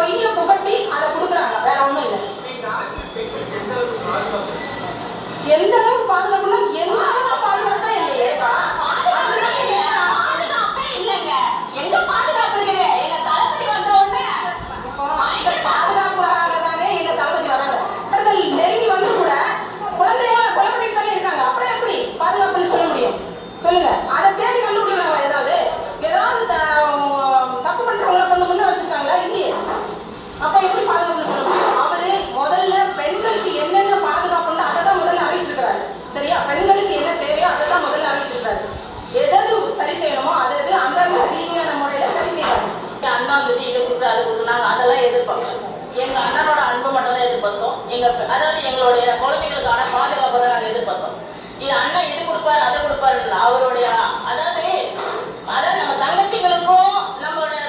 பொய்யை புகட்டி அதை கொடுக்குறாங்க, வேற ஒண்ணும் இல்லை. எந்த அளவுக்கு பாதுகாப்புனா எல்லா அளவுக்கு பாதுகாப்பா இல்லையே. பாதுகாப்பே இல்லைங்க. எங்க பாதுகாப்பு இருக்குது? எங்க தளபதி வந்த உடனே பாதுகாப்புக்காக தானே எங்க தளபதி வராங்க. நெருங்கி வந்து கூட குழந்தைகளை கொலை பண்ணிட்டு தானே இருக்காங்க. அப்புறம் எப்படி பாதுகாப்புன்னு சொல்ல முடியும் சொல்லுங்க? அதை தேடி கண்டுபிடிக்கிறாங்களா? ஏதாவது தப்பு பண்றவங்களை கொண்டு முன்ன வச்சிருக்காங்களா? இல்லையே. அப்ப எப்படி பாதுகாப்புன்னு சொல்ல முடியும்? அவரு முதல்ல பெண்களுக்கு என்னென்ன பாதுகாப்புன்னு அதை தான் முதல்ல அறிவிச்சிருக்கிறாரு. சரியா? பெண்களுக்கு என்ன தேவையோ அதை தான் முதல்ல அறிவிச்சிருக்காரு. எதாவது சரி செய்யணுமோ அது அந்தந்த ரீதியான முறையில சரி செய்யணும். அண்ணா வந்துட்டு இதை கொடுக்குற அதை கொடுக்குறாங்க, அதெல்லாம் எதிர்பார்க்கணும். எங்க அண்ணனோட அன்பு மட்டும் தான் எதிர்பார்த்தோம். அதாவது எங்களுடைய குழந்தைகளுக்கான பாதுகாப்பை தான் நாங்கள் எதிர்பார்த்தோம். இது அண்ணன் இது கொடுப்பாரு அதை கொடுப்பாரு அவருடைய அதாவது நம்ம தங்கச்சிகளுக்கும் நம்மளுடைய